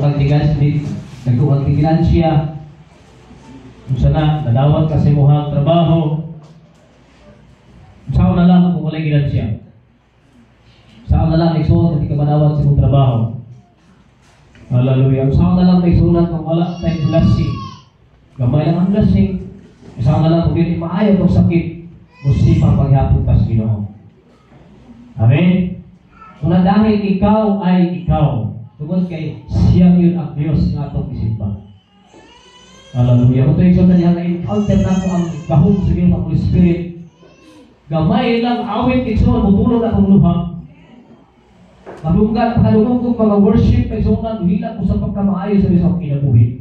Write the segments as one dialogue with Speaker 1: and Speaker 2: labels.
Speaker 1: kang ginansya. Kung sana, nadawat ka sa imuhang trabaho. Saan na lang kung wala'y ginansya? Saan na lang nagsuot hindi ka madawat sa imong trabaho? Hallelujah. Saan na lang nagsulat kung wala tayong blessing? Gamay lang ang blessing. Saan na lang kung hindi maayaw itong sakit? Musipang paghapon pa sa Ginoo. Amen? Kung dahil ikaw ay ikaw, tungkol kay siyang yun ang Diyos ng atong isimba. Hallelujah. Kung ito yung sundan niya na in-counter na ito ang kahong sa Ginoo ng Holy Spirit, gamay lang awit iksunod, mutulog na itong luha. Padunggan kong mga worship, iksunod, hilang ko sa pagkamaayo sa isang kinabuhi.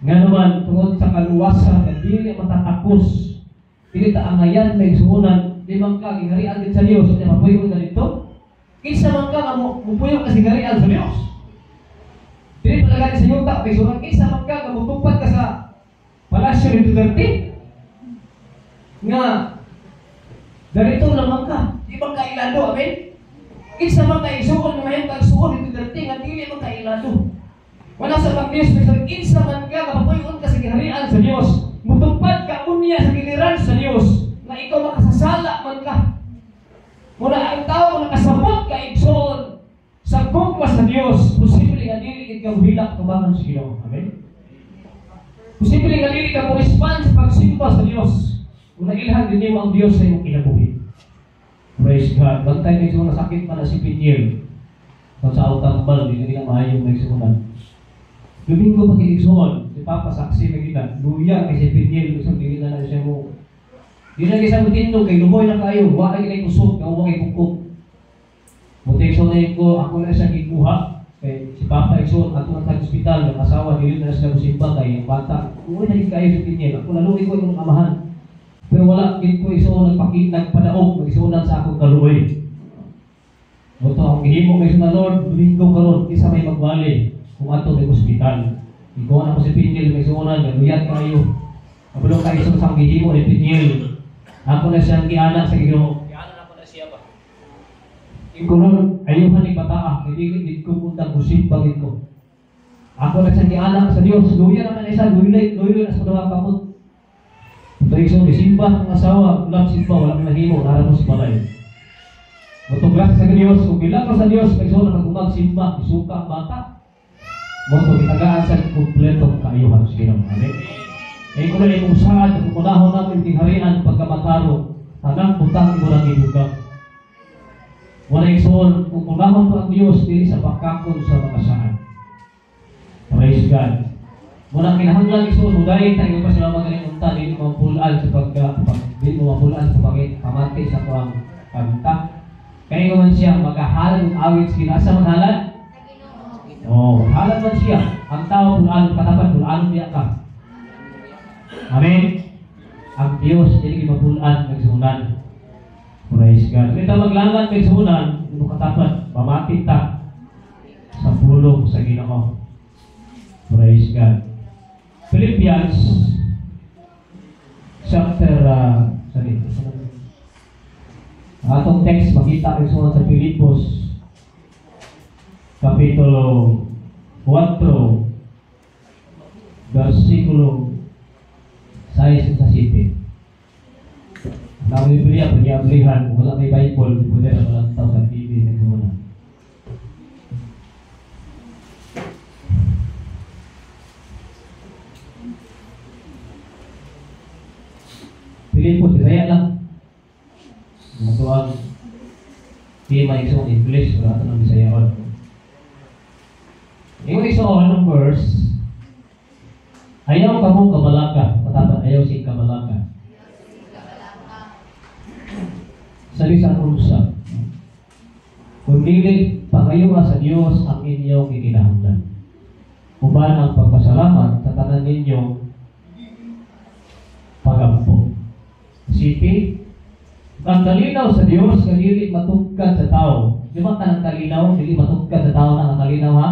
Speaker 1: Nga naman, tungkol sa kaluwasan, at hindi matatakos, hindi taangayan, may iksunan, di man ka, gingarian din sa Diyos, at mapuyo ka dito. Kinsa man ka, mapuyo ka gingarian sa Diyos. Hindi palagay sa yuta, may iksunan, kinsa man ka, magutupad ka sa palasyo ni Duterte. Nga, darito naman ka, di ba kailado, amen? Kinsa man ka isuon, nga mayroon kang suon ni Duterte, nga dili man kailado. Wala sa pag-Diyos, may kinsa man ka, mapuyo ka sa gingarian sa Diyos. Mutupad ka unya sa giliran sa Diyos na ikaw makasasala man ka. Muna ang tao na kasabot ka igsoon sa gugma sa Diyos, posible nga dili ikaw hilak tubangan sa Ginoo. Amen? Posible nga dili ka mo respond sa pagsimba sa Diyos. Kung nagilhan din mo ang Diyos sa iyong kinabuhi. Praise God. Bantay na isang nasakit pa na si Piniel. Kung sa autambal, hindi na maayong may sumunod. Domingo pag-iligsoon, si Papa saksi na gina, luya kay si Piniel, isang dili na lang siya mo. Di na kisang matindog, kay lumoy na kayo, wala kay kusog, kaya kay kukuk. Mutikso na ko, ako na siya gikuha, kay si Papa igsoon, ato na sa hospital, ng asawa, dili na siya musimba, kay yung bata, uwi na kayo si Piniel, ako naluwi ko yung amahan. Pero wala, din ko igsoon, nagpadaog, igsoon sa akong kaluoy. Ito, ang gihimo kay sa Lord, Domingo karon, isa may magwali. Kung ato may hospital. Ikaw na ko si Piniel, may suunan, naluyat kayo. Kapulong kayo sa sanggihimo ni Piniel. Ako na siyang gianak sa Ginoo. Gianak ako na siya ba? Ikaw nun, ayuhan ni Bataa, hindi ko punta kusip bagit ko. Ako na siyang gianak sa Diyos. Luya naman isa, luya na sa mga kamot. Ito yung isimba ng asawa, ulang simba, walang nahimo, narap mo si balay. Matuglas sa Diyos, kung bilang ko sa Diyos, may suunang nagumag simba, isuka ang bata. Moto gitagaan sa kumpleto kaayuhan sa Ginoo. Amen. Ay ko na kung saan kung unahon natin tingharian pagkamataro, tanang butang mo lang ibuga. Wala igsoon kung unahon pa ang Dios dili sa pagkakon sa mga saan. Praise God. Muna kinahanglan igsoon uday tayo pa sila magaling unta dili mapulaan sa pagpulaan sa pamati sa tuang kanta. Kaya ko man siya magahalad ng awit sa asa maghalad. Oh, halad man siya. Ang tao pulaan katapat pulaan niya ka. Amen. Ang Diyos hindi mapulaan nagsunan. Praise God. Kita maglangan nagsunan, ito katapat, pamati ta sa pulong sa Ginoo. Praise God. Philippians chapter atong text makita nagsunan sa Filipos Kapitulo 4, versikulo 6 sa 7. Ang Biblia, pag-iablihan, kung wala may Bible, pwede na walang tao sa TV na kumuna. Filipos, Bisaya lang. Ito ang tema isang English, wala ito ng Bisaya all. Yung isang ng verse, ayaw ka mong kamalaka. Matapat, ayaw si kamalaka. Sa lisan unsa. Kung dili, pangayo sa Diyos ang inyong ikinahanglan. Uban ang pagpasalamat sa tanan ninyong pagampo. City, ang talinaw sa Diyos, dili matugkad sa tao. Di ba ka ng talinaw, dili matugkad sa tao na ang talinaw ha?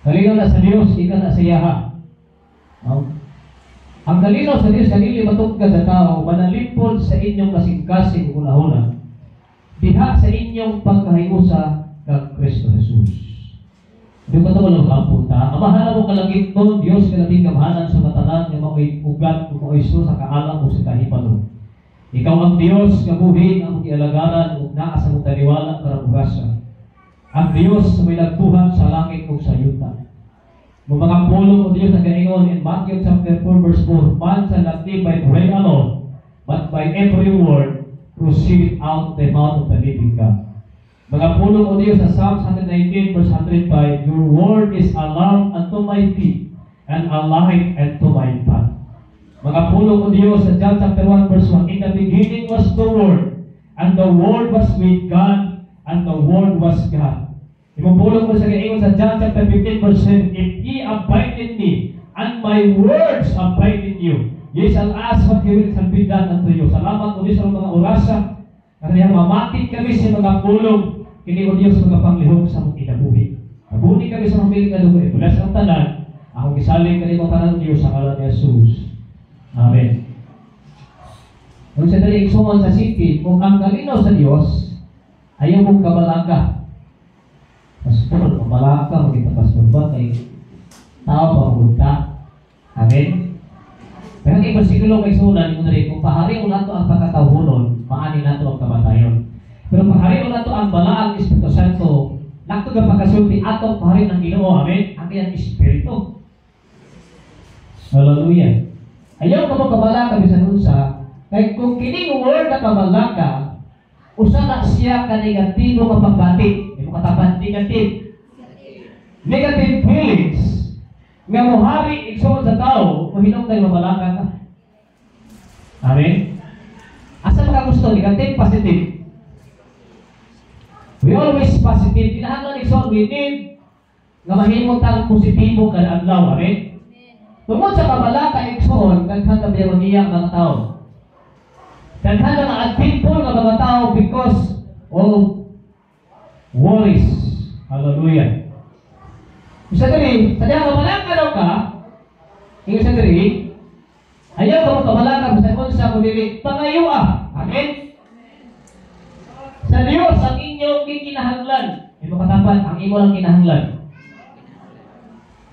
Speaker 1: Kalinaw na sa Diyos, ika na sa yaha. Ang kalinaw sa Diyos, kanili matugkad sa tao, manalipod sa inyong kasing-kasing una-una, diha sa inyong pagkahiusa kang Kristo Jesus. Di ba ito walang kapunta? Amahala mo kalagit ko, Diyos kalabing kamahalan sa matanan ng mga ugat o mga iso sa kaalam o sa kahipalo. Ikaw ang Diyos, kabuhin ang ialagaran o naa sa mong taniwala para bugasa. Ang Diyos sa may nagbuhat sa langit o sa yuta. Mga mga pulong o Diyos na gaingon in Matthew chapter 4 verse 4, man shall not live by bread alone, but by every word proceed out the mouth of the living God. Mga pulong o Diyos sa Psalms 119 verse 105, your word is a lamp unto my feet, and a light unto my path. Mga pulong o Diyos sa John chapter 1 verse 1, in the beginning was the Word, and the Word was with God, and the Word was God. Imupulong ko sa kaingon sa John chapter 15 verse 7, if ye abide in me, and my words abide in you, ye shall ask what you will shall be done unto you. Salamat o Diyos sa mga orasa, kaya mamatik kami sa mga pulong, kini o Diyos mga panglihok sa mong kinabuhi. Nabuni kami sa mga piling na lugar, bulas ang tanan, akong gisaling kanimo tanan Diyos sa ngalan ni Jesus. Amen. Kung sa daling suman sa city, kung ang kalinaw sa Diyos, ayaw mong kabalaga. Pastor, kabalaga, maging pastor ba? Kay tao pa magpunta. Amen. Pero ang versikulo may sunan, kung rin, kung pahari mo nato ang pagkatawunon, maani nato ang kamatayon. Pero pahari mo nato ang balaang Espiritu Santo, nakto ka pagkasulti ato pahari ng Ginoo. Amen. Ang kayang Espiritu. Hallelujah. Ayaw ka mo kabalaka bisan unsa, kay kung kining word na kabalaka, usa na siya ka negatibo nga pagbati. Imo kataban negative. Negative feelings nga mohari igsoon sa tao, mahinom tayo mabalaka ka. Amen. Asa ka gusto negative, positive? We always positive. Kinahanglan igsoon we need nga mahimong tang positibo kada adlaw. Amen. Tungkol sa kabalaka igsoon, daghan ka bironiya ng tao. Daghan ka mga people ng mga tao because of worries. Hallelujah. Isa diri, sadya kabalaka daw ka, isa diri, ayaw ka mo kabalaka bisan unsa mo dili pangayua. Amen. Sa Dios ang inyong kinahanglan. Imo katapat ang imo lang kinahanglan.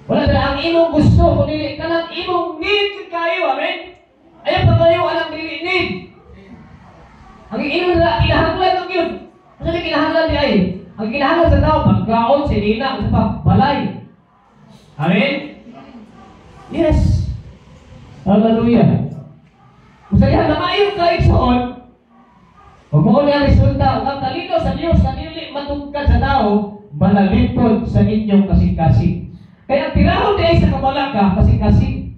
Speaker 1: Wala na ang imong gusto, kundi kanang imong need kayo, amen? Ayaw pa kayo alang dili need. Ang imong na kinahanglan ng yun. Ano na kinahanglan di ay? Ang kinahanglan sa tao, pagkaon, sinina, sa balay. Amen? Yes. Hallelujah. Kung sa'yo na mayong kaigsoon, huwag mo ko niya resulta, ang talino sa Diyos, kanili matungkad sa tao, malalipod sa inyong kasing-kasing. Kaya tirahon din sa kabalaka, kasing-kasing.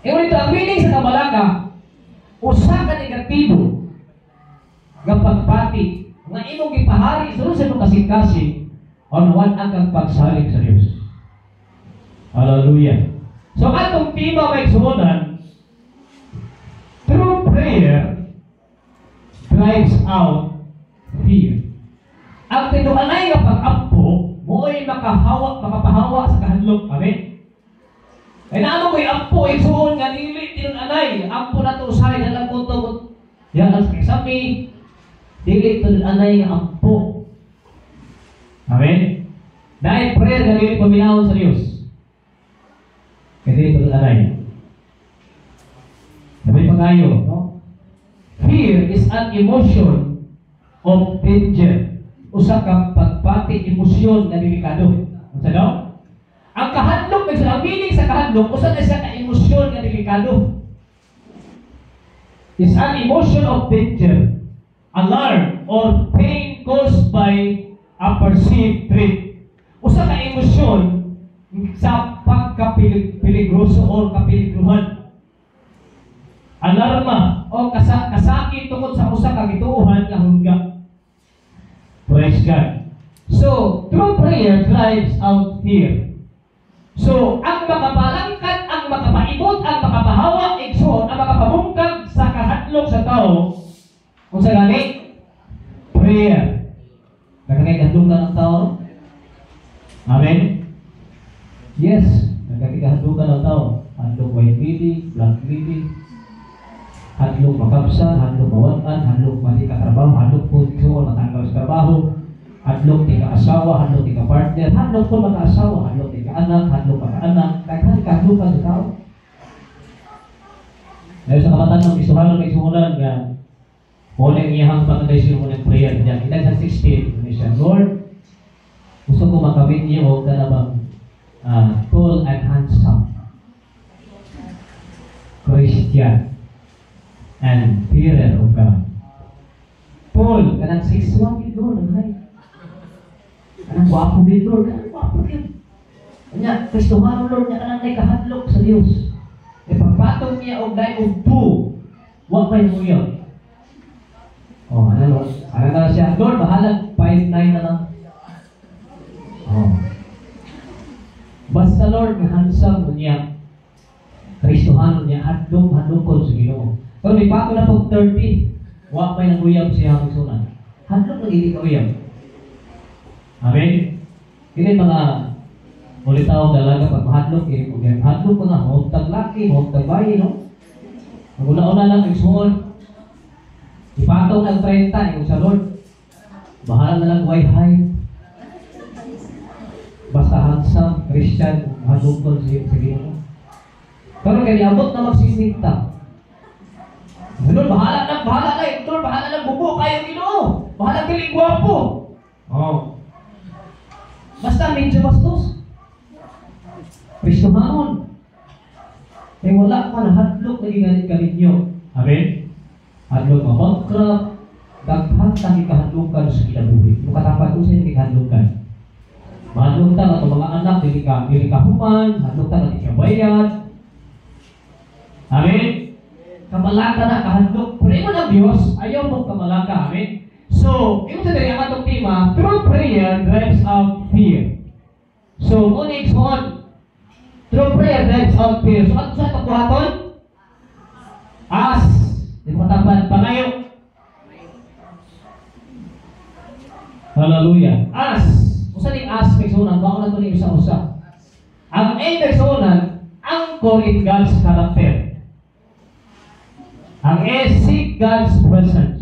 Speaker 1: Ngunit ang meaning sa kabalaka, usa ka negatibo, nga pagpati, nga imong ipahari, sunod sa imong kasing-kasing, on one ang pagsalig sa Diyos. Hallelujah. So, atong tiba may suhunan, true prayer drives out fear. Ang tinuanay nga pag-ampo, mo'y makapahawa sa kahadlok. Amen? Kaya naman ko'y ampo, isuon nga nili, tinunanay. Ampo na ito, usahay na lang ko ito. Yan ang sabi, dili tinunanay nga ampo. Amen? Dahil prayer nga nili paminahon sa Diyos. Kasi tinunanay. Sabi pag-ayo, no? Fear is an emotion of danger. Usa ka pagpati emosyon na delikado. Unsa daw? Ang kahadlok, ang meaning sa kahadlok, usa na siya ka emosyon na delikado. Is an emotion of danger, alarm, or pain caused by a perceived threat. Usa ka emosyon sa pagkapiligroso o kapiligruhan. Alarma o kasakit tungkol sa usa ka gituohan nga hungga. Praise God. So, true prayer drives out fear. So, ang makapalangkat, ang makapaibot, ang makapahawa, igsoon, ang makapamungkag sa kahadlok sa tao, kung sa gani, prayer. Nagkakikahadlukan ng tao? Amen? Yes. Nagkakikahadlukan ng tao. Hadlok white lady, black lady, hadlok makapsa, hadlok mawalan, hadlok mati katrabaho, hadlok po igsoon, matanggal sa trabaho. Hadlok ti ka-asawa, hadlok ti ka-partner, hadlok po mag-asawa, hadlok ti ka-anak, hadlok ka-anak, daghan hadlok ka sa tao. Dahil sa kabatan ng isuhan ng isuhunan nga muna iyahang pagkadaisyon mo ng prayer niya. Ilan sa 16, ano siya, Lord, gusto ko makamit niyo ka na bang tall and handsome Christian and fearer of God. Tall, kanang 6'1", Lord, ang height. Kanang guwapo din, Lord. Kanang guwapo din. Kanya, Kristohano, Lord, niya kanang may kahadlok sa Diyos. E pagpatong niya og dahil og 2, huwag may muyo. Ano, Lord? Ano na siya? Lord, bahalag 5'9" na lang. Basta, Lord, handsome niya. Kristohano niya, hadlok ko sa Ginoo. Pero may pato na pag 30, huwag may nanguyab siya ang sunan. Hadlok na hindi kauyab. Amen? Kini mga ulitaw dalaga pag mahadlok, kini po ganyan. Hadlok ko na, huwag tag laki, huwag tag bayi, no? Magula-una lang, isuon. Ipataw ng 30, yung sa Lord. Bahala na lang, why high? Basta handsome, Christian, hadlok ko sa Ginoo. Pero kaya abot na magsisinta. Lord, bahala na, Lord, bahala na, bubo kayo, Ginoo. Bahala kayo, gwapo. Basta medyo bastos. Kristohanon. Kaya wala pa na hadlok na ginganit ka ninyo. Amen? Hadlok mabangkrap, daghan tayo kahadlokan sa kinabuhi. Kung katapat ko sa inyo kahadlokan. Mahadlok ta nga mga anak, dili ka human, hadlok ta nga di ka bayad. Amen? Kamalaka na kahadlok. Pero imo ng Diyos, ayaw mo kamalaka. Amen? So, ito sa ang atong tema, true prayer drives out fear. So, next one, true prayer drives out fear. So, ano sa pagbuhaton? As. Di mo tapan, pangayo. Hallelujah. As. Usa ning as, pagsunan, bako na ito ni usa-usa. Ang A, pagsunan, anchor in God's character. Ang S, seek God's presence.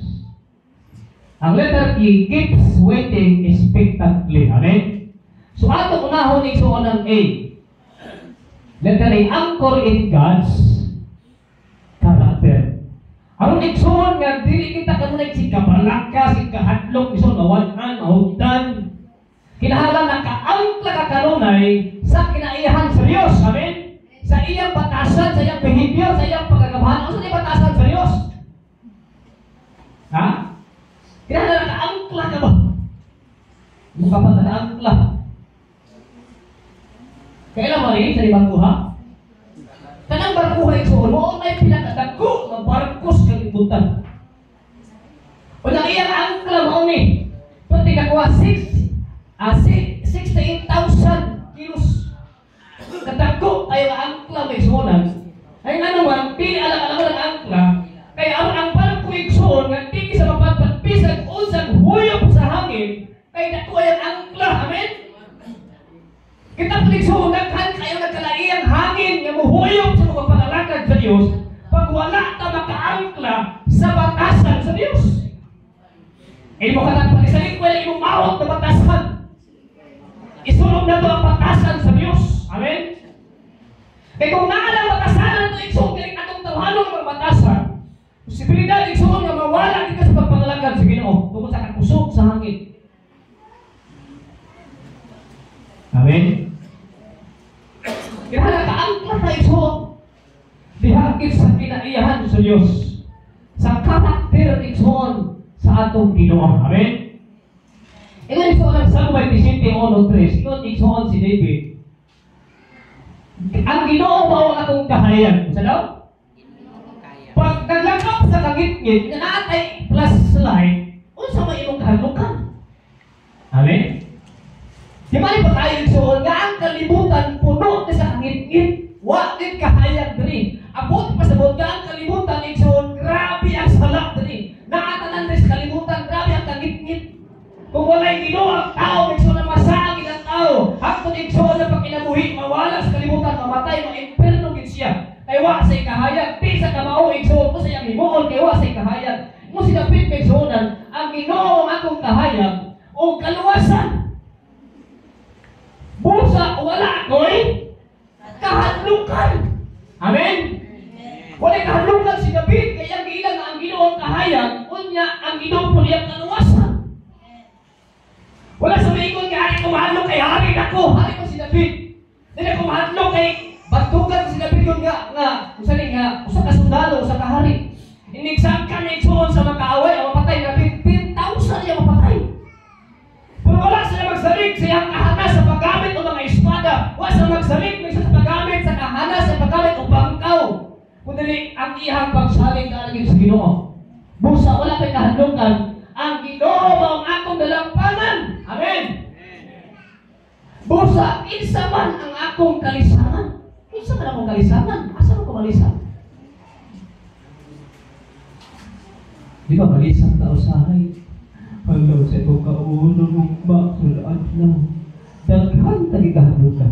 Speaker 1: Ang letter E, keeps waiting expectantly. Amen? So, ato unahon yung suon ng A. Letter A, anchor in God's character. Ang nagsuon nga, dili kita kanunay si kabalaka, si kahadlok, iso mawanan, mahugdan. Kinahanglan naka-angkla ka kanunay sa kinaiyahan sa Diyos. Amen? Sa iyang batasan, sa iyang behavior, sa iyang pagkagabahan. Ano sa iyang batasan sa Diyos? Ha? Kinahanglan naka-angkla ka ba? Mukha pa naka-angkla. Kailan mo rin sa ibang buha? Kanang barkuha isuon mo, may pinakadago ng barkos kalibutan. O nang iyang angkla mo ni, pati kakuha 68,000 kilos. Kadago ay ang angkla may isuonan. Ay ano man, pili alam ng angkla, kaya ang barko isuon, nga hindi sa mapagpagpisag o sa huyop sa hangin, kaya dako ay ang angkla. Amen? Kita pagsuon, naghan kayo nagkalaiyang hangin nga muhuyop sa mga pangalakad sa Diyos pag wala ka makaangkla sa batasan sa Diyos. E mo ka nagpalisalit, wala imong mawag na batasan. Isulong na ito ang batasan sa Diyos. Amen? Kaya kung naalang batasan ito, isuong galing atong tawhalong ng batasan, posibilidad isuong nga mawala di ka sa pagpangalakad sa Ginoo tungkol sa kakusog sa hangin. Amen? Kaya nakaangkla na isuong dihagit sa kinaiyahan sa Diyos, sa karakter isuong sa atong Ginoo. Amen? Ilan isuong ang Salmo 27:1-3, isuong si David. Ang Ginoo mao akong kahayan. Sa daw? Pag naglakap sa kagitgit, na natay plus slide, unsa may imong kahadlukan? Amen? Di ba pa tayo isuon nga ang kalibutan puno sa kagitgit, wakit kahayag diri. Abot pa sa nga ang kalibutan isuon, grabe ang salak diri. Nakatanan rin sa kalibutan, grabe ang kagitgit. Kung wala'y Ginoo ang tao, isuon na masagin ang tao. Hangtod isuon na pag kinabuhi, mawala sa kalibutan, mamatay, ma-imperno gid siya. Kay wa sa ikahayag, di sa kamao isuon mo sa iyang himuon, kay wa sa ikahayag. Mo sinapit kay isuonan, ang Ginoo ang akong kahayag, o o kaluwasan. Busa wala ako'y kahadlukan. Amen? Wala kahadlukan si David, kaya gilang ang Ginoo kahayag, unya ang Ginoo po niyang kaluwasan. Wala sa maingon nga, hari ko mahadlok kay hari ako, hari ko si David. Dili ko mahadlok kay batugan si David yun nga, usa ka sundalo, usa ka hari. Inigsangkan na isuon sa makaaway, ang mapatay na 15,000 niya mapatay. Pero wala sila magsalig sa iyang kahanas sa paggamit o mga espada. Wala sila magsalig sa paggamit sa kahanas sa paggamit o bangkaw. Kundi ang iyang pagsalig na lagi sa Ginoo. Busa wala kay kahadlukan. Ang Ginoo ang akong dalampanan. Amen. Busa, kinsa man ang akong kalisangan. Kinsa man akong kalisangan? Asa ko malisan? Di ba malisang tao sahay? Halaw sa ito kauno ng baksulaan lang. Daghan tagi kahadlukan.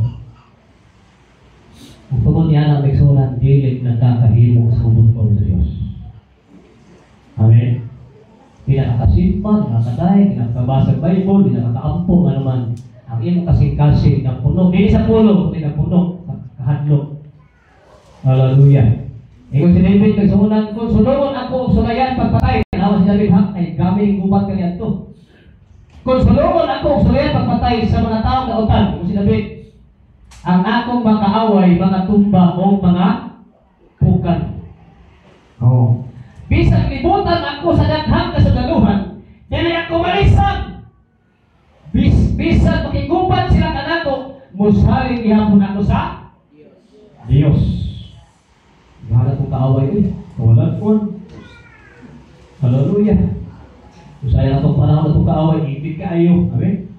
Speaker 1: Ang tungkol niya ng nagsunan, dilig na kakahimo sa ubod ko sa Diyos. Amen. Pinakakasimpan, pinakakaday, pinakakabasag Bible, pinakakaampo nga naman. Ang iyong kasing-kasing ng puno. Hindi sa puno, kundi ng puno. Kahadlok. Hallelujah. Ikaw si David, nagsunan ko, sulungon ako o sulayan pagpatay. Nawa si David, ay gaming gubat kanya ito. Kung sulungon ako o sulayan pagpatay sa mga taong nautan, ikaw si David, ang akong makaaway, mga tumba o mga pukan. Oh. Bisag libutan ako sa daghang kasagaluhan, dili ako malisang. Bisag makigubat sila kanako, musaring ihapon ako sa Diyos. Wala itong kaaway eh. Wala po. Hallelujah. Usaya na itong panahon na itong kaaway, ibig kayo. Amen?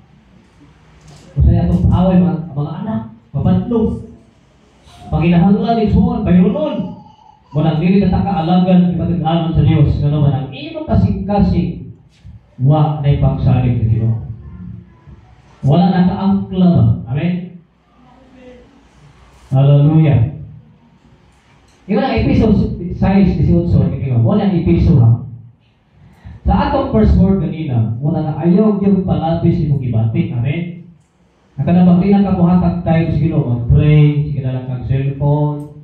Speaker 1: Usaya itong kaaway, mga anak, papantlong. Panginahanlan, isuon, bayronon. Walang dili na takaalagan, ibatag-anon sa Diyos. Nga naman, ang iyong kasing-kasing, wa na ipagsalig sa Ginoo. Wala nakaangkla ba? Amen? Hallelujah. Ikaw ang episode 6-18, wala ang episode ha. Sa atong first word kanina, wala na ayaw yung palapis imong ibati. Amen? Nakanabang din ang kamuhatag tayo sa Ginoo, mag-pray, sige na lang kang cellphone,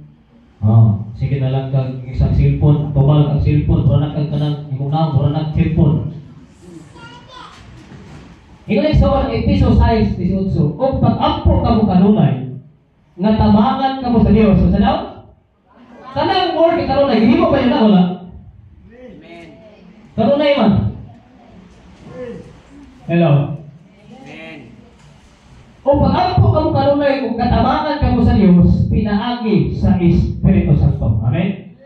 Speaker 1: sige na lang kang isang cellphone, tubal kang cellphone, pura na kang kanang imunang, pura na kang cellphone. Ikaw ang sa episode 6-18, kung pag-ampo ka mo kanunay, nga tamangan ka mo sa Diyos, sa daw? Sana ang word ni kanunay, hindi mo pa yun na wala? Amen. Kanunay man? Hello? Amen. Kung pag-ampo ka mo kanunay, kung katamangan ka mo sa Diyos, pinaagi sa Espiritu Santo. Amen?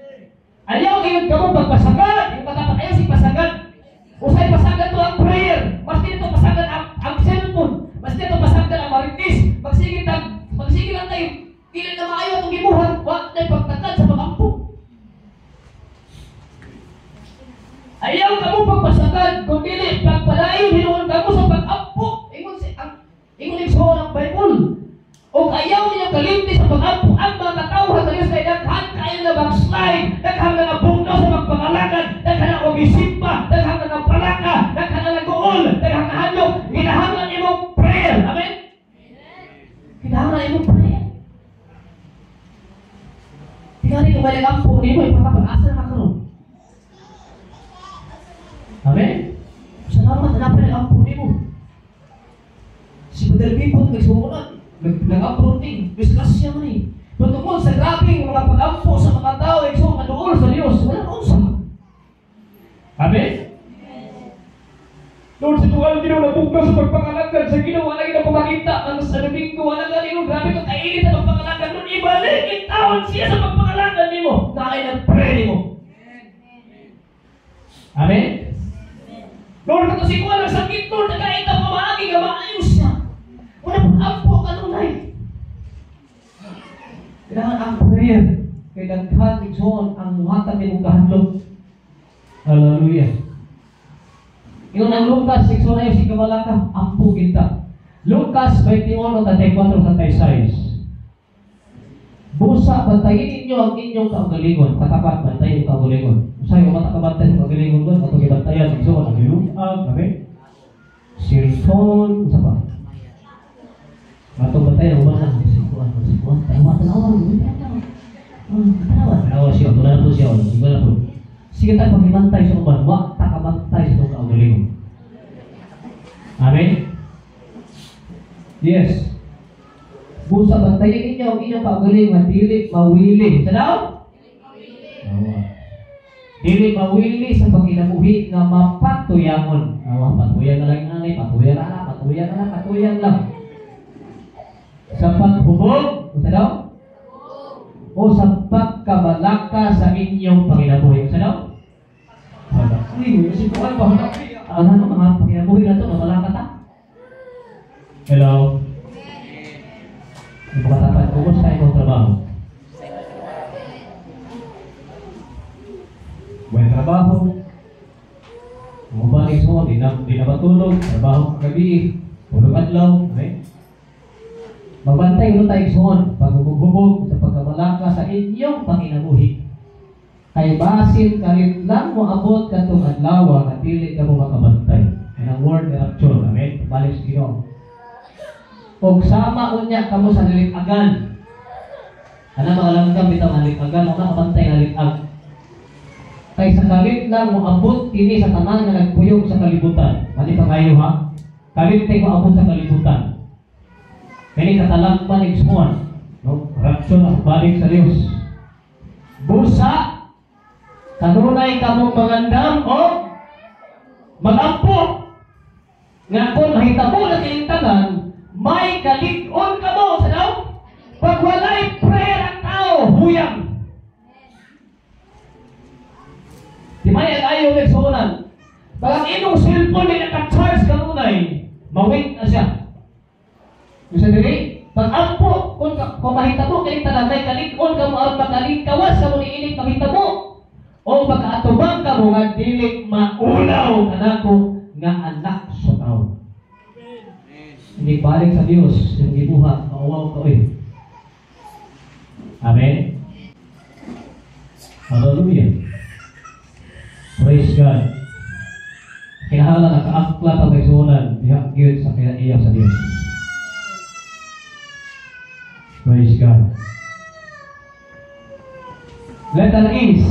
Speaker 1: Ayaw kayo ka mo pagpasagad, yung matapakayaw si pasagad. Usay pasagad to ang prayer, mas dito pasagad ang cellphone, mas dito pasagad ang maritis, magsigit lang tayo, ilan na maayo itong gibuhan, wag tayo pagtakad sa pag-ampo. Ayaw ka mo pagpasagad, kung dili, pagpalayo, hinuon ka mo sa pag-ampo. Ingon igsoon ang Bible. O ayaw niya kalimti sa pag-ampo, ang mga katawhan sa Diyos ay daghan kayo na backslide, daghan na nabugno sa magpangalagan, daghan na ogisimba, daghan na nagpalaka, daghan na nag-uol, daghan na handog, hinahanglan imong prayer. Amen? Hinahanglan imong prayer. Tingnan kung balik ang po nimo, ipatapag-asa na karoon. Amen? Salamat, hanapin ang po nimo. Si Brother Bipot, nagsumunod, nag-uploading, discuss siya man eh. Patungkol sa grabing mga pag-ampo sa mga tao, ito maduol sa Diyos, wala na unsa. Amen? Lord, sa tuwal din ang nabukas sa pagpangalagan, sa ginawa na ginapamakita, ang sa Domingo, wala nga nimo, grabe ito, kainit ang pagpangalagan, nun ibalik, itawan siya sa pagpangalagan nimo, na ay nag-pray nimo. Amen? Lord, kung si Kuwa ng sakit, Lord, nagkait ang pamahagi, maayos siya. Wala pag-ampo ka nunay. Kailangan ang prayer. Kaya daghan igsoon ang muhatag ni mong kahadlok. Hallelujah. Yung ang Lucas 6:1 si kamalaka, ampo kita. Lucas 21:34-36. Busa, bantayin ninyo ang inyong kaugalingon. Katapat, bantayin ang kaugalingon. Usay ko matakabantay sa kaugalingon doon, matong ibantayan, igsoon ang ilungag, amen? cellphone, sa pa? Matong batay, umahan, sikuan, tanawa siya, wala na po siya, wala po. Sige tayo pag-imantay sa uban, wak takamantay sa itong kaugaling. Amen? Yes. Busa bantayin ninyo ang inyong kaugaling, dili mawili. Sa daw? Dili mawili sa pagkinabuhi nga mapatuyangon. Patuyan na lang nanay, patuyan lang. Sa paghubog, sa daw? O sa pagkabalaka sa inyong panginabuhi. Sa daw? Ano mga panginabuhi na ito, mabalaka ta? Hello? Hindi mo katapat, kung tayo mong trabaho. May trabaho. Mabalik mo, di na matulog, trabaho gabi, tulog adlaw, okay? Magbantay mo tayo suon, paghubog-hubog sa pagkamalaka sa inyong panginabuhi. Kay basin kalit lang mo abot katong adlaw at dili ka mo makabantay. And ang word na action, amen? Balik sa Ginoo. Og sama unya kamo sa lilitagan. Ana mga langgam bitaw lilitagan, mo makabantay na lilitag. Kay sa kalit lang mo abot kini sa tanan nga nagpuyog sa kalibutan. Ani pa kayo ha? Kalit tay mo abot sa kalibutan. Kini katalagpan ng suwan, no? Rapsyon ang balik sa Diyos. Busa, kanunay kamong mangandam o mag-ampo. Nga kung mahitabo na kilintagan, may kalig-on ka mo sa daw. Pag wala'y prayer ang tao, huyang. Di may ayaw nagsuunan. Pag ang inong cellphone ay nakacharge kanunay, mawig na siya. Bisa diri, pag-ampo, kung mahitabo, kilintagan, may kalig-on ka mo at magkaligkawas ka mo ni inig mahitabo. O pagkaatubang ka mo nga dili maulaw kanako nga anak sa tao. Hindi balik sa Diyos yung gibuhat, mauwaw ka eh. Amen? Hallelujah. Praise God. Kinahanglan nakaakla pa may sunan, dihakit sa kinaiyak sa Diyos. Praise God. Letter is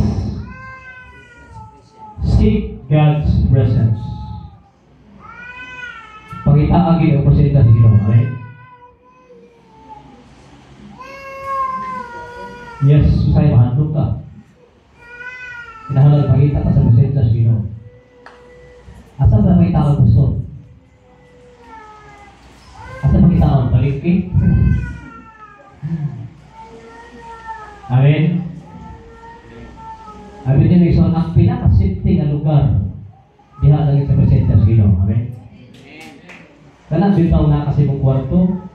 Speaker 1: seek God's presence. Pangitaagi ang prosenta sa Ginoo. Amen? Yes, susay mahandog ka. Kinahanglan pangita ka sa prosenta sa Ginoo. Asa ba may tao gusto? Asa ba may tao paliki? Amen? Amen din may isang ang pinaka-safety na lugar diha lagi sa presensya sa Ginoo. Amen? Kanang bitaw na kasi mong kwarto,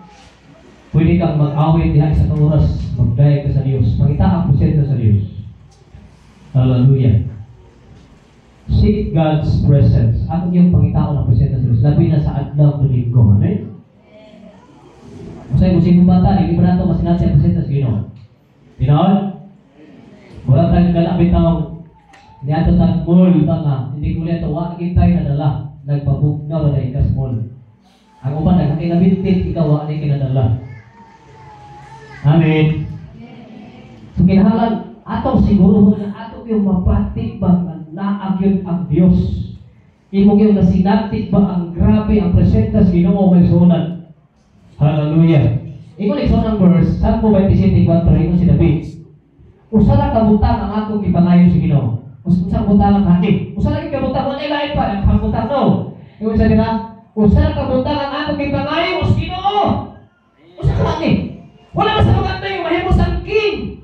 Speaker 1: pwede kang mag-awit diha sa oras, magdayag ka sa Diyos. Pangita ang presensya sa Diyos. Hallelujah. Seek God's presence. Ako yung pangitao ng presensya sa Diyos. Labi na sa adlaw ng linggo. Amen? Masaya mo sino bata, hindi ba nato masinat sa presensya sa Ginoo? Tinoon? Mula tayong galabit tao, niyato tayong mall ba nga, hindi ko liyato, wakit tayo nadala, nagpabugnaw na ikas mall. Ang uban, nagkakinabintit, ikaw wakit kinadala. Amen. So kinahanglan, ataw siguro na ataw yung mapatik ba na naagyon ang Diyos. Imong yung nasinatik ba ang grabe ang presensya sa Ginoo may sunan. Hallelujah. Ikaw nagsunang verse, Salmo 27:4, ino si David. Usa lang kabutang ang atong ipangayo sa Ginoo. Usa kabutang ang hati. Usa lang kabutang wala ilain pa ang kabutang no. Ingon sa nila, usa lang kabutang ang atong ipangayo sa Ginoo. Usa ka man ni. Wala sa maganda yung mahimos ang king.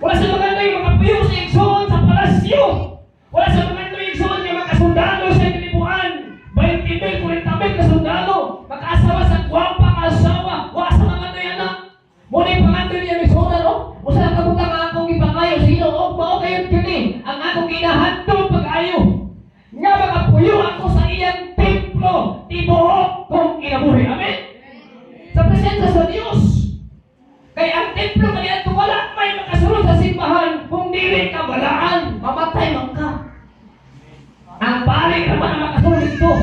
Speaker 1: Wala sa maganda yung makapiyo sa igsoon sa palasyo. Wala sa maganda yung igsoon yung makasundalo sa kalibuan. 20,000, 40,000 na sundalo. Makaasawa sa gwapa nga asawa. Wala sa maganda yan na. Muna yung pangalan niya may sunan, no? Usa lang kabutang ang akong ipangayo sa Ginoo. O, mao kayo kini. Ang akong inahandog pag-ayo. Nga makapuyo ako sa iyang templo. Tibuok kong kinabuhi. Amen? Sa presensya sa Diyos. Kaya ang templo kanina ito wala may makasunod sa simbahan kung dili ka balaan, mamatay man ka. Ang balik naman ang makasunod ito.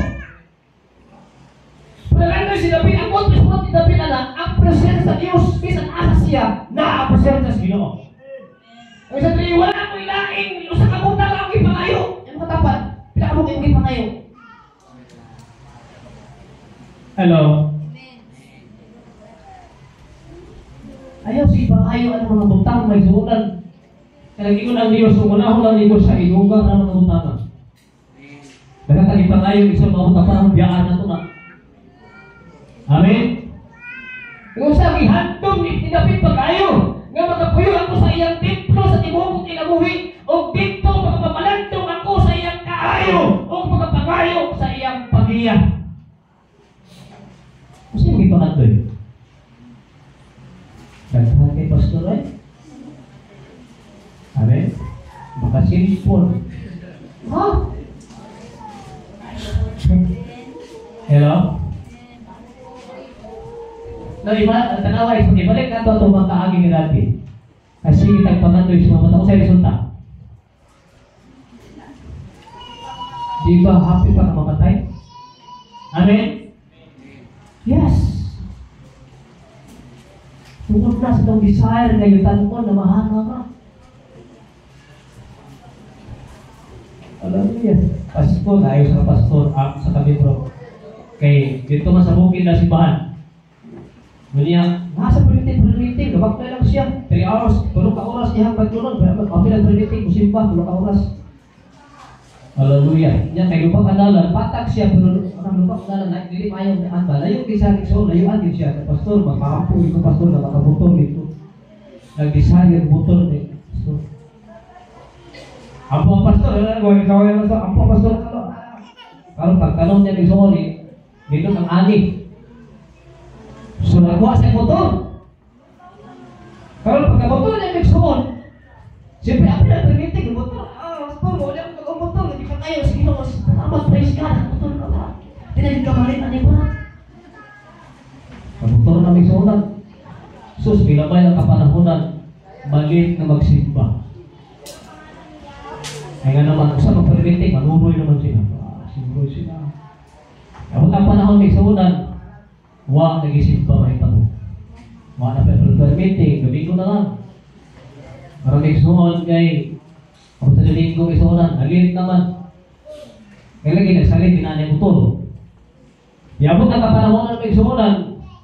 Speaker 1: presensya sa Ginoo. Kaya sa tuloy, wala ko ilaing, usa ka buta lang ang ipangayo. Yan matapat, pila ka mong ipangayo. Hello? Ayaw si ipangayo ang mga butang may suunan. Kaya ingon ang Diyos, umunahon ang Diyos sa inugang ang mga butang. Daghan ipangayo, isang mga butang parang biyaan na ito na. Amen? Kung sa gihandom ni David pag-ayo, nga makapuyo ako sa iyang templo sa tibuok kinabuhi, o dito magpapalandong ako sa iyang kaayo, o magpapangayo sa iyang pag-iya. Kasi yung ipangandoy. Daghan kay pastor ay. Amen? Makasinipon. Ha? Hello? No, tanaway, so ibalik na ito itong mga kaaging natin. Kasi tagpamandoy sa mga mata ko sa resulta. Di ba happy pa ka mamatay? Amen? Yes! Tungkol na sa itong desire na yutan ko na mahanga ka. Alam niya, pastor, ayaw sa pastor, sa kami bro. Kay, dito nga sa bukid na simbahan. Maliya, nasa pre-meeting, gabag na lang siya. 3 hours, 3 ka oras niya pagtulog. Pero kami nag-pre-meeting, kusimba, 3 ka oras. Hallelujah. Yan, may lupang kanalan, patag siya, pero ang lupang kanalan, hindi ayaw ni Anta. Layo kaysa so, layuan din siya. Pastor, magpakampuin ko, pastor, na makabutol dito. Nag-desire yung butol ni pastor. Ampo pastor, gawin pastor, ampo pastor, kalau pagtanong niya ni Soli, dito ang ani. So, nagawa sa motor. Kalau pagkamotor niya may suon, siyempre, ako na permitting ng motor. Pastor, wala akong pagkamotor, hindi ka tayo. Sige na, salamat, praise God, ang motor ka ba? Tinagin ka malit, ano ba? Ang motor na may suonan. Sus, bilabay ang kapanahonan, malit na magsimba. Ay nga naman, kung saan mag-permitting, manunoy naman sila. Sinuroy sila. Kapag ang panahon may suonan, wag nag-isip pa may tanong. Wag na permitting, gabi ko na lang. Maraming suon kay kung sa linggo may suonan, nagilit naman. Kaya lagi nagsalit, dinanay mo to. Yabot ang kapanahon na may suonan,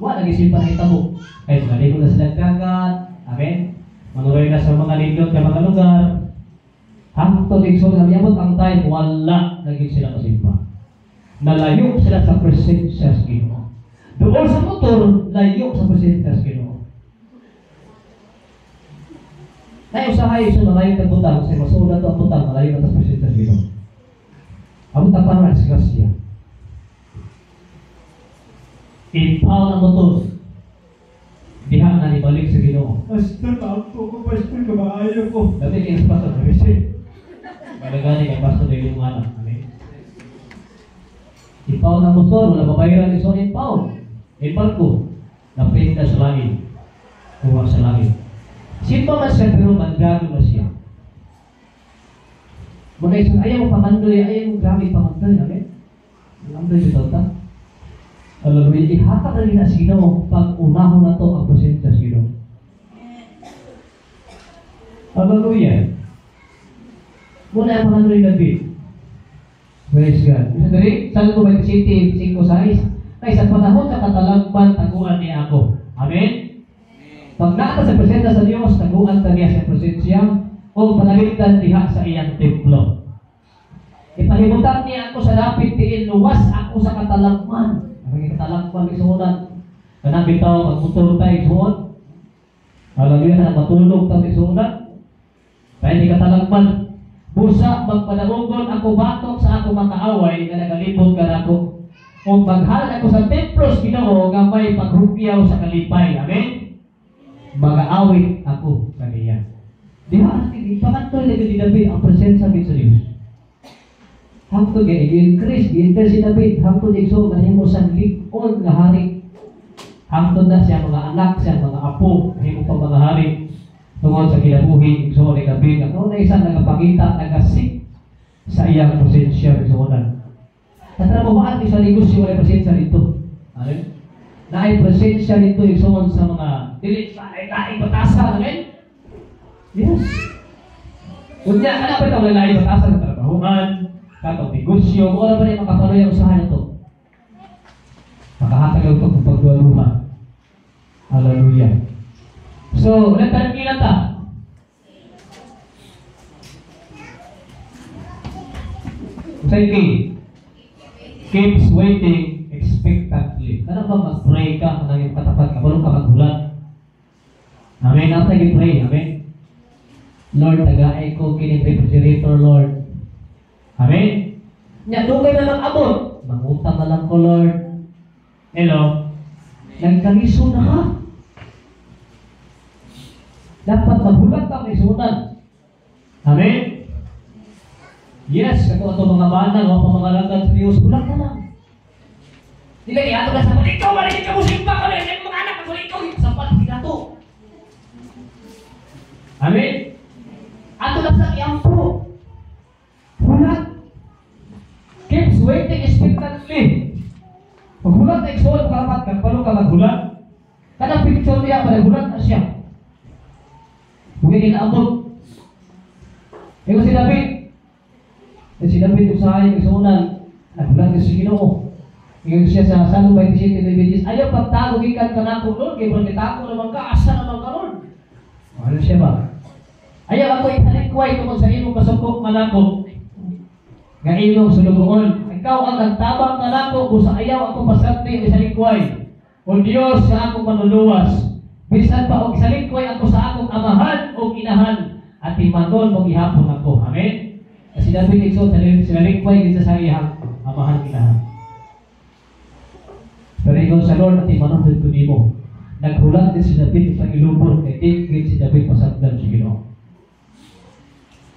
Speaker 1: wag nag-isip pa may tanong. Kaya magaling na sila kagat, amen? Manuloy na sa mga lindot na mga lugar. Hangtod yung suonan, yabot ang time, wala naging sila kasimpa. Nalayo sila sa presensya sa Ginoo. Doon sa motor, layo sa presensya sa Ginoo. Naiusahay sa malayo ng butang, sa masulat ang butang, malayo na sa presensya sa Ginoo. Abot ang parang sa grasya. Ipaw ng motor, diha na ibalik sa Ginoo. Pastor, ako ko, pastor, kamaayo ko. Dati kaya sa pastor, nabisi. Malagani kay pastor na yung anak. Amen. Ipaw ng motor, wala babayaran ni Son ipaw. Ipaw ko, napinda sa langit. Kuha sa langit. Simpa man siya, pero mandado na siya. Muna isang ayaw mo pamandoy, ayaw mo grabe pamandoy. Amen. Pamandoy si Tata. Hallelujah. Ihatag na rin na Ginoo pag unahon na to ang presensya sa Ginoo. Hallelujah. Muna ang pamandoy na David. Praise God. Isa dari, Salmo 27:5-6. Kay sa panahon sa katalagpan, taguan niya ako. Amen? Pag naata sa presensya sa Diyos, taguan ta niya sa presensya o panalitan diha sa iyang templo. Ipahimutan niya ako sa lapit tiin, luwas ako sa katalagpan. Ang katalagpan isuunan. Kanang bitaw, magmotor tayo isuun. Hallelujah, na matulog tayo isuunan. Kaya hindi katalagpan. Busa, magpanarugon ako batok sa ako makaaway na nagalibog ka na ako. Kung maghal ako sa templos, Ginoo, nga may pagrupyaw sa kalipay. Amen? Mag-aawit ako kaniya. Di ba? Ipakantoy na ni David ang presensya sa Diyos. Hangtod nga, i-increase si David. Hangtod ikso, kanimo sa likon nga hari. Hangtod na siya mga anak, siya mga apo, kanimo pa mga hari. Tungkol sa kinabuhi, ikso ni David. Ako na isang nagapakita, nagasik sa iyang presensya, iksonan. Tatrabahoan ni sa negosyo ay presensya nito. Amen? Na ay presensya nito iksoon sa mga dili lain batasan, amen? Yes. Unya, ano ba ito lain batasan sa trabahuan, katong negosyo, kung ano ba rin makapanoy ang usahan na ito? Makahatag ito kung pagduwa-duha. Hallelujah. So, ulit tayo kinata. Sige. Keeps waiting expectantly. Kana ba mag-pray ka kung yung katapat ka, balong ka maghulat? Amen. After you pray, amen. Lord, tagaay ko kining refrigerator, Lord. Amen. Nya dugay na lang abot. Mangutang na lang ko, Lord. Hello. Nagkaliso na ka. Dapat maghulat ka may sunan. Amen. Yes, kato ato mga bana, pamamalanggan sa Diyos, hulat na lang. Di ba niya, ato na sa ikaw, maliit ka mo simpa ka na, yung mga anak, ikaw, sa palit na to. Amen. Ato na sa iyampo. Hulat. Keeps waiting expectantly. Paghulat na iksuon, karapat ka, paano ka maghulat? Kada picture niya, panagulat na siya. Huwag inaabot. Ikaw si David. Si David usahay ng isunan, naghulat sa Ginoo. Ikaw siya sa Salmo 27:20, ayaw pagtago gikan ka na ako, Lord, kaya pagkitako naman ka, asa naman ka, Lord. Ano siya ba? Ayaw ako italikway tungkol sa imong kasukok manako. Nga imong sulugoon. Ikaw ang nagtabang manako kung sa ayaw ako pasakti sa likway. O Diyos sa akong manuluwas. Bisan pa og salikway ako sa akong amahan o inahan at imaton mo gihapon ako. Amen. Kasi David igsoon sa likway gid sa iyang amahan inahan. Pero ikaw sa Lord at imanon ko nimo. Naghulat din si David sa ilubon kay di si David pasagdan si Ginoo.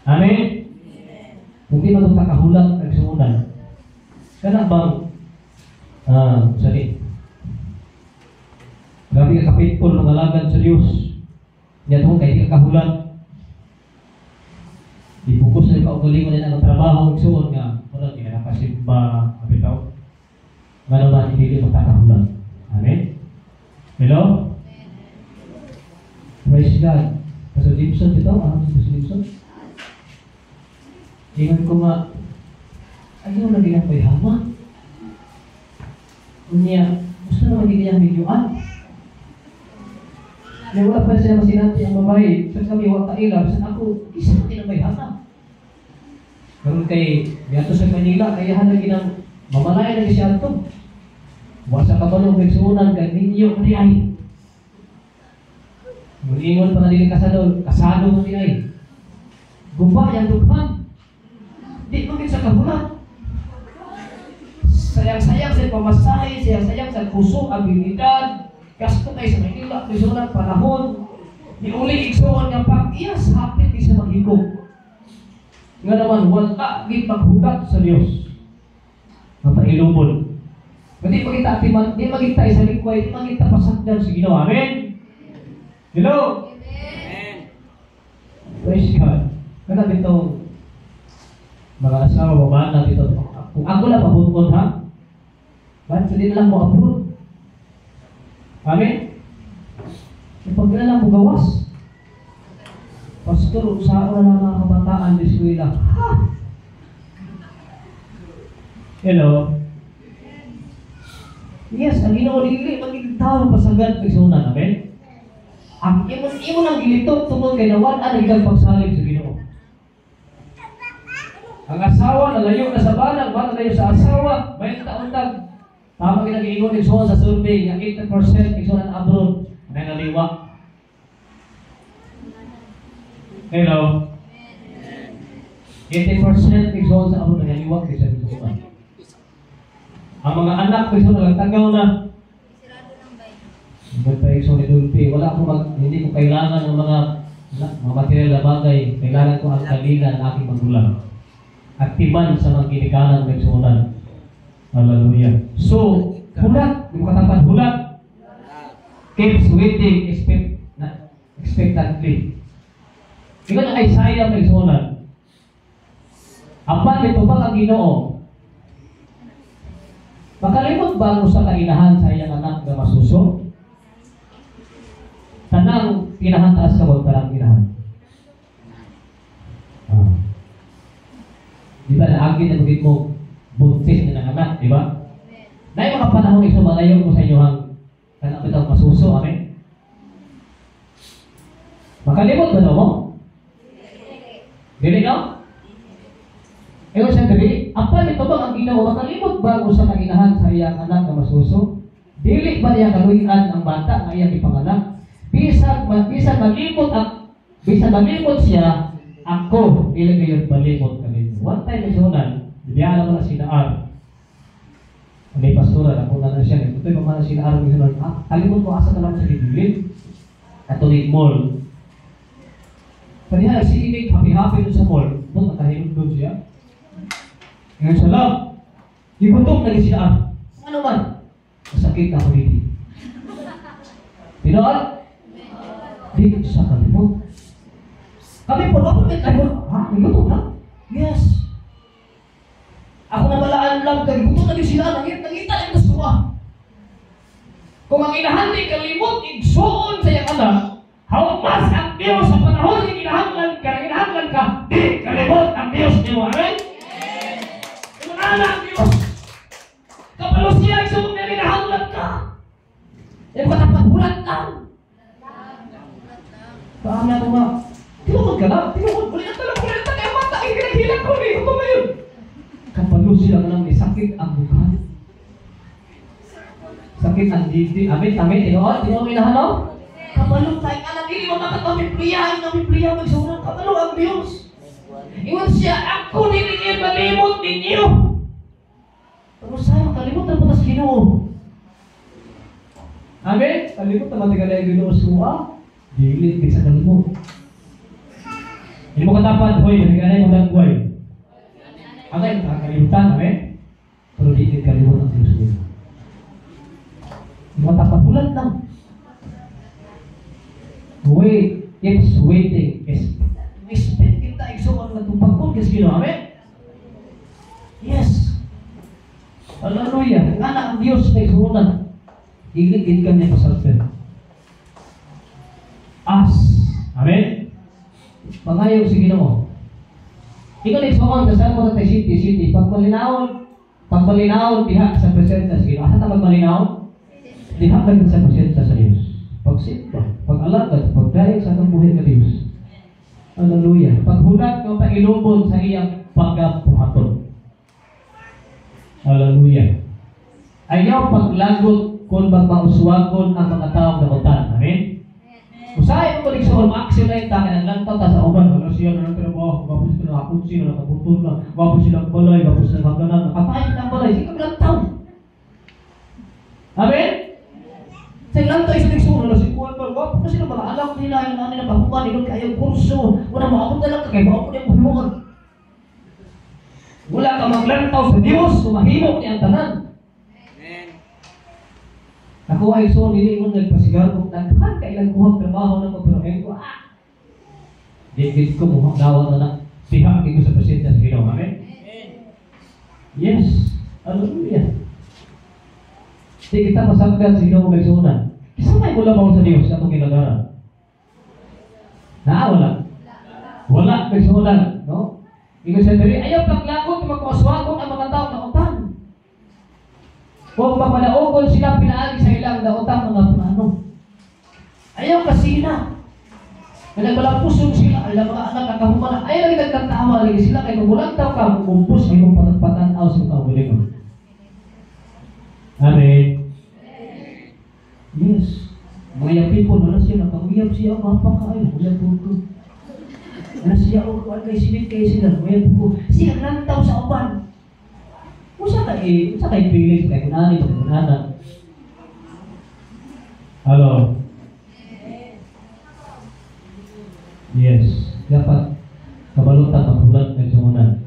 Speaker 1: Amen. Kung di man nakahulat ang suunan. Kana bang sorry. Grabe ka kapitpol ng alagad sa Diyos. Niya ito kaya di ka kahulat. Ipukus na ikaw galingon din ang trabaho igsuon nga wala di ka nakasimba mabitaw. Nga naman hindi magkakahulat. Amen. Hello? Praise God. Pastor Gibson dito, Pastor Gibson. Ingat ko nga, ayaw na ginapay hama. Unya, gusto naman hindi niya videoan. May wala pa siya masinati ang babae. Sa kami wala kaila, sa ako, isa na tinabay hama. Karoon kay, biyato sa Manila, kaya hanagin ang mamalaya na siya ito. Wasa kabalong nagsuunan, ninyo ni ay. Mulingon pa na din kasado mo ni ay. Gumba yung dughan. Di mo sa kahulat. Sayang-sayang sa pamasahe, sayang-sayang sa puso, abilidad, gasto kayo sa Manila, nagsuunan panahon. Di uli igsuon nga pag-iyas, hapit di sa maghigog. Nga naman, wala di paghulat sa Diyos. Mapailubon. Hindi magkita isa likway, di magkita pasagdan sa Ginoo. Amen? Hello? Amen. Praise God. Kana bitaw mga asawa, mamana dito. Kung ako lang mabutod ha, bakit hindi na lang mo approve? Amen? Kapag na lang mo gawas. Pastor, saan na lang mga kabataan di eskwela? Ha? Hello? Yes, ang Ginoo dili maging tao pasagad pagsunan, amen? Ang imo nang gilitot tungod kay nawan ang ilang pagsalig sa Ginoo. Ang asawa nalayo na sa balag, ba nalayo sa asawa, may taon-tag. Tama ginag-iingon igsoon sa survey nga 80% igsoon ang abroad na naliwa. Hello. 80% igsoon sa abroad na naliwa kaysa igsoon. Ang mga anak ko igsoon nagtagaw na. Magpa-igsoon ni Dulpi, wala ako hindi ko kailangan ng mga material na bagay. Kailangan ko ang kalina ng aking magulang. Aktiban sa mga ginikanan ng igsuunan. Hallelujah. So, hulat, yung katapat hulat, keeps waiting expectantly. Ikaw na Isaiah ng igsuunan. Apan ito ba ang Ginoo? Makalimot ba mo sa kainahan sa iyang anak na masuso? tanang pinahantaas ka mo, tanang pinahan. Di ba, naagin na bukit mo, buntis na ng anak, di ba? Na yung mga panahon ito, malayo mo sa inyo ang kanang bitang masuso, amen? Makalimot ba mo? Dili no? Ewan siya dili, apa nito ba ang ginawa? Makalimot ba ko sa kainahan sa iyang anak na masuso? Dili ba niya kaluyan ang bata na iyang ipanganak? Bisag malimot siya, ako, dili kayo malimot kami. One time is hunan, biyala mo na si Naar. May pastoral, ako na siya. Ito yung mga si Naar, kalimot mo asa na lang sa gilid. Katulig mall. Kaniya, si Inig, happy-happy doon sa mall. Doon, nakahilog doon siya. Ngayon siya lang, ikutok na si Naar. Ano man? Masakit ako dito. Tinoon? Di sa kalimot. Kami po, ako may kalimot. Ha? Ikutok na? Yes. Ako na malaan lang, kalimutan na din sila, nangita yung nasuwa. Kung ang inahanting kalimot, igsuon sa iyang anak, how mas ang Diyos sa panahon yung inahanglan ka, di kalimot ang Diyos niyo, amen? Yung anak ang Diyos, kapalo siya, igsuon na inahanglan ka. Yung patapaghulat lang. Paano mo nga, tinukod ka lang, ulit na kayo mata, ay pinaghilang ko, ito ba yun? Kapalo sila lang may sakit ang mukha. Sakit ang didi. Amin, tinoon minahalo? Kapalo tayong anak, hindi mo nakakamipliyahin na mipliyahin magsurang. Kapalo ang Diyos. Iwan siya, ako nilingin malimot ninyo. Pero sa'yo, kalimutan mo tas Ginoo. Amin? Kalimutan mo tagalay Ginoo suwa. Dilit, bisa kalimot. Hindi mo katapat, hoy, nagkanay mo lang buhay. Ang ay kalimutan, amen? Pero di kalimutan ang Diyos nila. Mga tapagulat lang. Wait, it's waiting. Expect kita igsuon na tupagkod kasi gino, amen? Yes. Hallelujah. Ang anak ang Diyos na igsuonan. Igligid kami pasalper. As. Amen? Pangayaw si Ginoo. Ikaw nagsuon ka saan mo na city. Pagmalinawon, diha sa presensya sa Ginoo. Asa ta magmalinawon? Diha ka sa presensya sa Diyos. Pagsimba, pag-alagad, pagdayag sa atong buhay ka Diyos. Hallelujah. Paghulat ko pa ilubon sa iyang pagapuhaton. Hallelujah. Ayaw paglagot kung magmauswagon ang mga taong namutan. Amen? Usahay mo ko mag-action na yung takin ang lantaw ta sa uban. Wala siya na ng trabaho, wapos ka na nakaputsi, na nakaputol na, wapos silang balay, wapos na hagdanan, nakapahit ng balay, sikap lantaw. Amen? Sa lantaw, isa nagsuno na si Kuwan, wapos na sila mga alam nila, yung nanin na bahukan, ilog kayong kurso, wala maabot na lang, kaya maabot yung buhimukan. Wala ka maglantaw sa Diyos, sumahimok niya ang tanan. Ako ay so nili mo nagpasigar kung naghan kailan ko trabaho na ko pero ko Dikit ko mukhang dawa na lang pihak ko sa presensya sa Ginoo. Amen? Yes. Hallelujah. Di kita masagdan sa Ginoo may sunan. Isa may mula mo sa Diyos sa itong ginagawa. Wala. Wala may sunan. No? Ikaw sa diri, ayaw paglakot magpaswagon ang mga tao na utan. Kung papalaogon sila pinaagi sa ilang daotang mga plano. Ayaw kasi na. Nagbalapusog sila, alam mga anak kakahumana. Ayaw lagi nagkatawa lagi sila. Kaya kung walang tao ka, kumpus, may mong patagpatanaw sa kaulit mo. Amen. Yes. Mga people, wala siya, nakangiyap siya, mapakain, wala po. Wala siya, wala kayo sinit kayo sila, wala po. Siya nantaw sa uban. Usa kay pilis kay kunani sa kunana. Hello. Yes. Dapat kabalutan maghulat kay sumunan.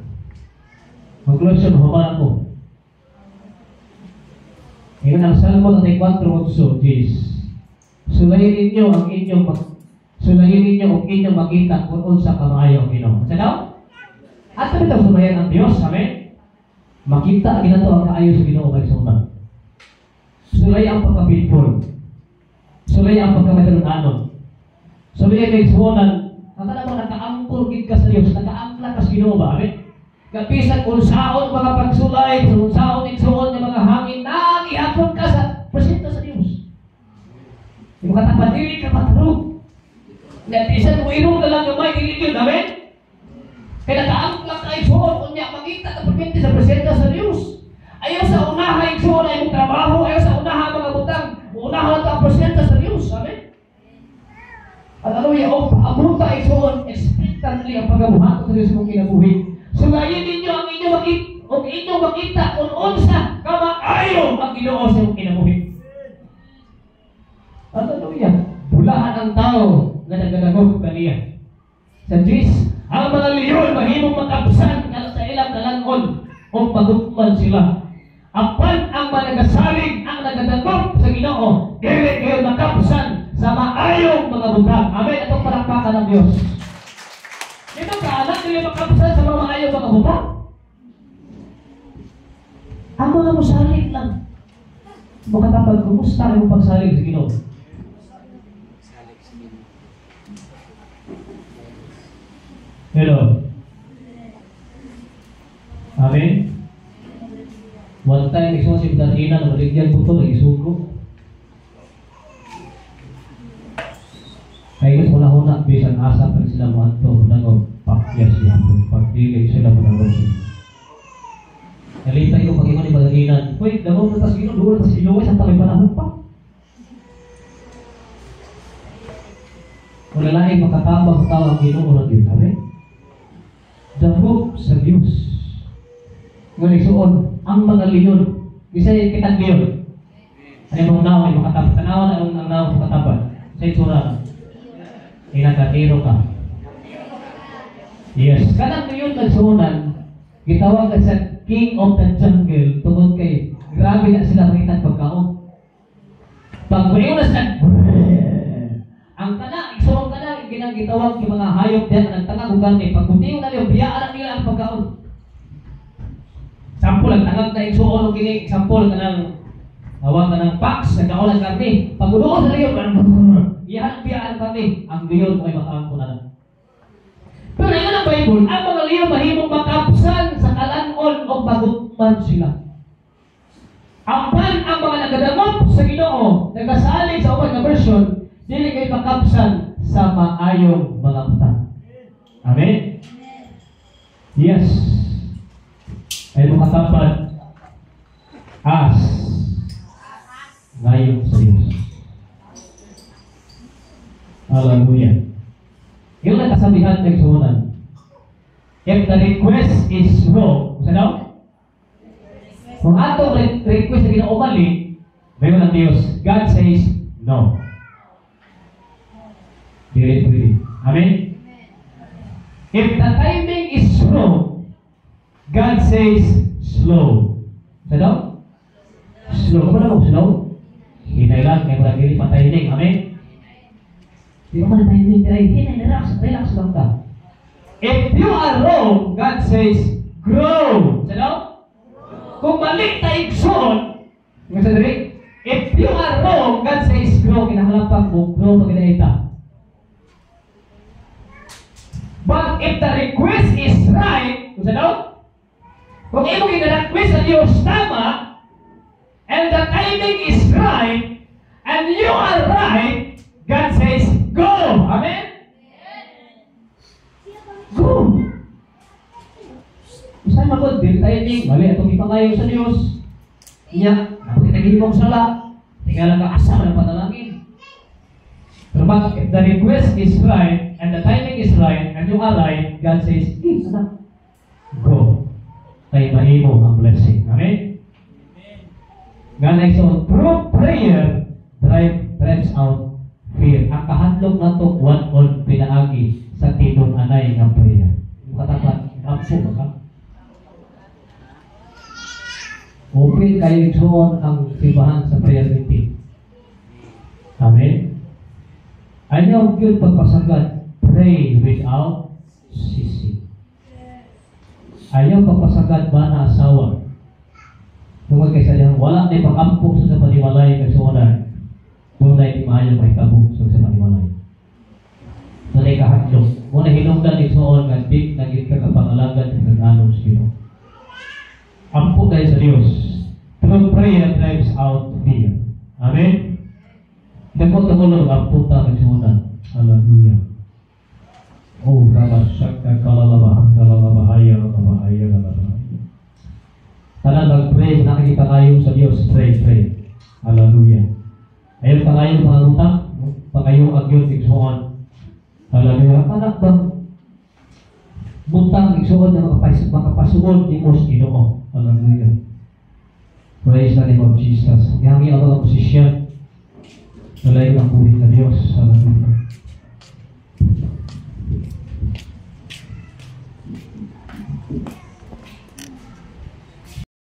Speaker 1: Conclusion human ako. Ngayon ang Salmo 34:8 is sulayin ninyo ang inyong makita kung unsa kamayo Ginoo. Sa daw? At bitaw sulayan ang Dios, amen. Makita ginato ang kaayo sa Ginoo kay suna. Sulay ang pagka-faithful. Sulay ang pagka-madalunanon. luya kay suonan, ang kanang nakaangkol gid ka sa Dios, nakaangkla ka sa Ginoo ba? Amen. Kabisan kung saon mga pagsulay, kung saon igsuon ng mga hangin, nagihapon ka sa presensya sa Dios. Yung katapat dili ka matarog. Natisan mo irong na lang gamay dili yun, amen. Kaya nakaangkla ka igsuon, kunya makita ka permente sa presensya sa Dios. Ayaw sa unaha igsuon ay mong trabaho, ayaw sa unaha mga butang, unaha ang presensya sa Dios, amen. At ano yung paabot ka igsuon, expectantly ang pagabuhat sa Dios mong kinabuhi. Sugayin ninyo ang inyong makita kung unsa kamaayo ang Ginoo sa iyong kinabuhi. At ano yan? Bulahan ang tao na nagadagog kaniya. Sa Diyos, ang mga leyon mahimong makapsan sa ilang kalangon o pagukman sila. Apan ang managasalig ang nagadagog sa Ginoo, dili kayo makapsan sa maayong mga butang. Amen. Itong palakpakan ng Diyos. Dito ka, anak, dili makapsan sa mga maayong mga butang. Ang mga musalig lang. Makatapag, kumusta kayo pagsalig sa Ginoo? Hello. Amen. One time, ikaw si Bitarina, nabaligyan po ito, nagisugo. Kaya huna-huna, bisan asap ang sila mga ito, nang pakyas siya, pagdigay sila mga siya. Nalipay ko pag-iman ni Bitarina, wait, damaw na tas gino, duwa na tas iluway sa talay panahon pa. Wala laing makatabang tao ang Ginoo ng Diyos, amen? Dahog sa Diyos. Ngunit suon, ang mga leyon, isa yung kitang leyon. Ano yung mga nawa, yung makatapat. Tanawa na ang nawa sa katapat. Sa itsura, inakatiro ka. Yes. Kanang leyon nagsuunan, gitawag ka sa King of the Jungle, tungkol kay, grabe na sila makitang pagkaon. Pag mayon na sila, ang kana, igsuon ka na, ginagitawag yung mga hayop diyan, ang tanga gugani, pag butiyo na liyo, biyaan na nila ang pagkaon. Sampul ang tangag na igsuon o kini, sampul ka ng hawak ka ng pax, nagkaon ang karni. Pag uloon sa liyo, iyan biyaan kami, ang liyon mo ay makaangko na lang. Pero yun ang Bible, ang mga liyon mahimong makapsan sa kalanon o bagutman sila. Apan ang mga nagadamot sa Ginoo, nagasalig sa uwan na version, dili kay makapsan sa maayong mga butang. Amen? Yes. Ay makatapat as ngayon sa Diyos. Hallelujah. Yung nakasabihan ng suhunan, if the request is wrong, saan? Kung atong request na ginaumali, bayo ng Diyos, God says no. Dili pwede. Amen? If the timing is wrong, God says slow. Saan? Slow. Kung ano slow? Hinay lang, may mga dili pa timing. Amen? Di ba man timing? Hinay, relax lang ka. If you are wrong, God says grow. Saan? Kung mali taigson, if you are wrong, God says grow. Kinahalapan mo, grow pag inaita. But if the request is right, kung imo gina-request sa Diyos tama, and the timing is right, and you are right, God says, go! Amen? Go! Saan magod? Dili timing, mali itong ipangayo sa Diyos. Inya, napag nag-himong sala, tingala ka asa ng panalangin. Pero if the request is right, and the timing is right, and you are right, God says, anak, go. Kaya mahimo ang blessing. Amen? Ganay so, true prayer drives out fear. Ang kahadlok na ito, one pinaagi sa tinong anay ng prayer. Yung katapat, kapso ba ka? Open kayo soon ang simbahan sa prayer meeting. Amen? Ayaw yun pagpasagad, pray without ceasing. Ayaw pagpasagad ba na asawa? Tungkol kay sa diyang wala na pag-ampok sa panimalay kay suunan, doon na iti maayaw may kabuk sa panimalay. Muna hinungdan igsoon nga di nagit ka kapangalagan ng nagano sa Ginoo. Ampo tayo sa Dios. True prayer drives out fear. Amen. Dako tumulong ampo ta igsoon. Hallelujah. Oh, rabasaka kalalaba kalalabahaya kalalabahaya kalalabahaya. Tanan mag-pray nakikita kayo sa Dios. Pray. Hallelujah. Ayaw pa kayo pangutang, pa kayo agyon igsoon. Hallelujah. Anak bang buntang igsoon na makapasugod ni Mos Ginoo. Hallelujah. Praise the name of Jesus. Yang ang mga posisyon. Nalay ang buhay na Diyos. Hallelujah.